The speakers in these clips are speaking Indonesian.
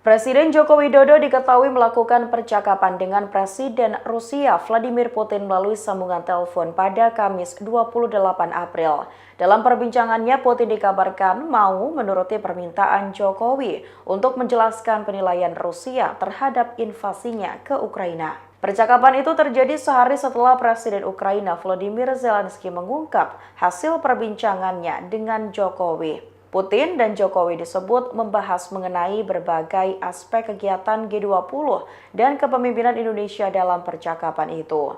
Presiden Joko Widodo diketahui melakukan percakapan dengan Presiden Rusia Vladimir Putin melalui sambungan telepon pada Kamis 28 April. Dalam perbincangannya, Putin dikabarkan mau menuruti permintaan Jokowi untuk menjelaskan penilaian Rusia terhadap invasinya ke Ukraina. Percakapan itu terjadi sehari setelah Presiden Ukraina Volodymyr Zelensky mengungkap hasil perbincangannya dengan Jokowi. Putin dan Jokowi disebut membahas mengenai berbagai aspek kegiatan G20 dan kepemimpinan Indonesia dalam percakapan itu.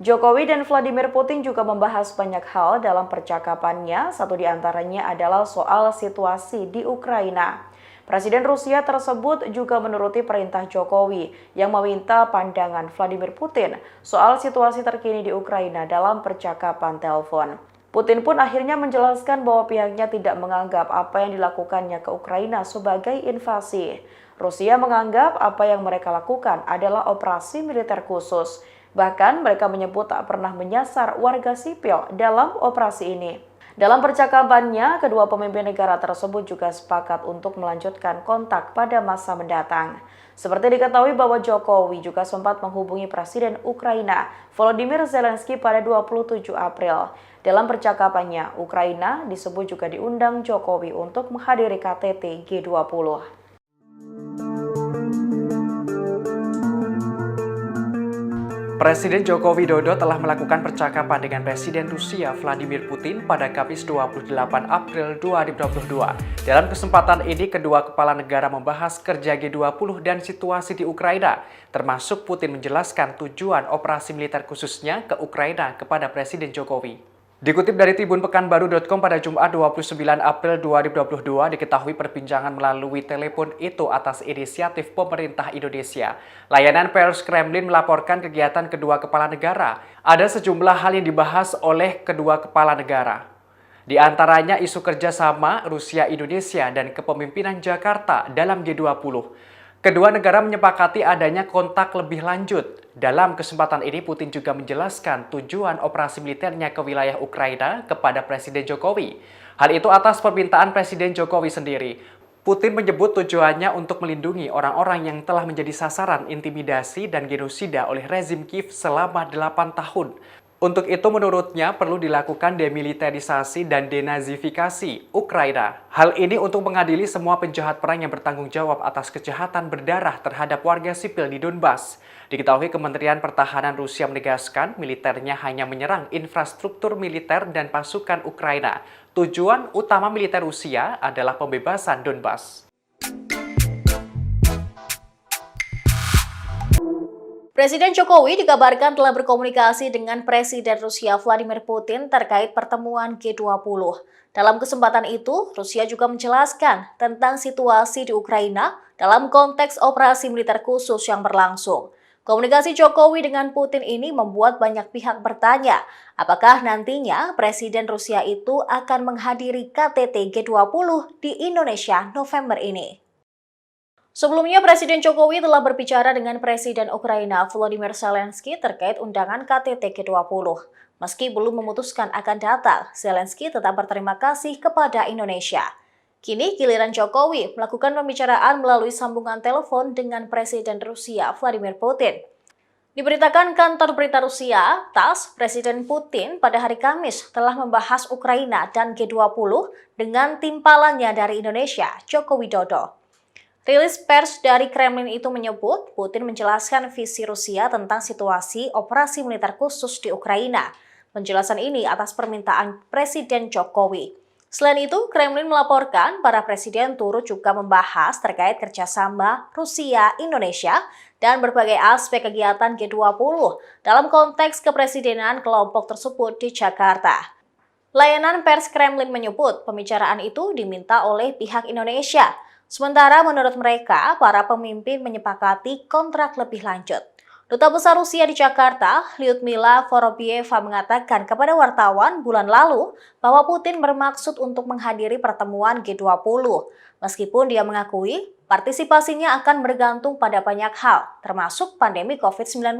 Jokowi dan Vladimir Putin juga membahas banyak hal dalam percakapannya, satu di antaranya adalah soal situasi di Ukraina. Presiden Rusia tersebut juga menuruti perintah Jokowi yang meminta pandangan Vladimir Putin soal situasi terkini di Ukraina dalam percakapan telepon. Putin pun akhirnya menjelaskan bahwa pihaknya tidak menganggap apa yang dilakukannya ke Ukraina sebagai invasi. Rusia menganggap apa yang mereka lakukan adalah operasi militer khusus. Bahkan mereka menyebut tak pernah menyasar warga sipil dalam operasi ini. Dalam percakapannya, kedua pemimpin negara tersebut juga sepakat untuk melanjutkan kontak pada masa mendatang. Seperti diketahui bahwa Jokowi juga sempat menghubungi Presiden Ukraina Volodymyr Zelensky pada 27 April. Dalam percakapannya, Ukraina disebut juga diundang Jokowi untuk menghadiri KTT G20. Presiden Joko Widodo telah melakukan percakapan dengan Presiden Rusia Vladimir Putin pada Kamis 28 April 2022. Dalam kesempatan ini, kedua kepala negara membahas kerja G20 dan situasi di Ukraina, termasuk Putin menjelaskan tujuan operasi militer khususnya ke Ukraina kepada Presiden Jokowi. Dikutip dari tribunpekanbaru.com pada Jumat 29 April 2022, diketahui perbincangan melalui telepon itu atas inisiatif pemerintah Indonesia. Layanan pers Kremlin melaporkan kegiatan kedua kepala negara. Ada sejumlah hal yang dibahas oleh kedua kepala negara. Di antaranya isu kerjasama Rusia-Indonesia dan kepemimpinan Jakarta dalam G20. Kedua negara menyepakati adanya kontak lebih lanjut. Dalam kesempatan ini, Putin juga menjelaskan tujuan operasi militernya ke wilayah Ukraina kepada Presiden Jokowi. Hal itu atas permintaan Presiden Jokowi sendiri. Putin menyebut tujuannya untuk melindungi orang-orang yang telah menjadi sasaran intimidasi dan genosida oleh rezim Kiev selama 8 tahun. Untuk itu menurutnya perlu dilakukan demilitarisasi dan denazifikasi Ukraina. Hal ini untuk mengadili semua penjahat perang yang bertanggung jawab atas kejahatan berdarah terhadap warga sipil di Donbas. Diketahui Kementerian Pertahanan Rusia menegaskan militernya hanya menyerang infrastruktur militer dan pasukan Ukraina. Tujuan utama militer Rusia adalah pembebasan Donbas. Presiden Jokowi dikabarkan telah berkomunikasi dengan Presiden Rusia Vladimir Putin terkait pertemuan G20. Dalam kesempatan itu, Rusia juga menjelaskan tentang situasi di Ukraina dalam konteks operasi militer khusus yang berlangsung. Komunikasi Jokowi dengan Putin ini membuat banyak pihak bertanya, apakah nantinya Presiden Rusia itu akan menghadiri KTT G20 di Indonesia November ini. Sebelumnya, Presiden Jokowi telah berbicara dengan Presiden Ukraina Volodymyr Zelensky terkait undangan KTT G20. Meski belum memutuskan akan datang, Zelensky tetap berterima kasih kepada Indonesia. Kini giliran Jokowi melakukan pembicaraan melalui sambungan telepon dengan Presiden Rusia Vladimir Putin. Diberitakan kantor berita Rusia, TASS, Presiden Putin pada hari Kamis telah membahas Ukraina dan G20 dengan timpalannya dari Indonesia, Joko Widodo. Rilis pers dari Kremlin itu menyebut Putin menjelaskan visi Rusia tentang situasi operasi militer khusus di Ukraina. Penjelasan ini atas permintaan Presiden Jokowi. Selain itu, Kremlin melaporkan para presiden turut juga membahas terkait kerjasama Rusia-Indonesia dan berbagai aspek kegiatan G20 dalam konteks kepresidenan kelompok tersebut di Jakarta. Layanan pers Kremlin menyebut pembicaraan itu diminta oleh pihak Indonesia. Sementara menurut mereka, para pemimpin menyepakati kontrak lebih lanjut. Duta Besar Rusia di Jakarta, Lyudmila Vorobyeva mengatakan kepada wartawan bulan lalu bahwa Putin bermaksud untuk menghadiri pertemuan G20. Meskipun dia mengakui partisipasinya akan bergantung pada banyak hal, termasuk pandemi COVID-19.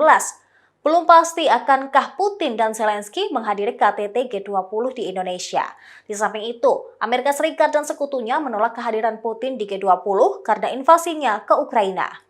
Belum pasti akankah Putin dan Zelensky menghadiri KTT G20 di Indonesia. Di samping itu, Amerika Serikat dan sekutunya menolak kehadiran Putin di G20 karena invasinya ke Ukraina.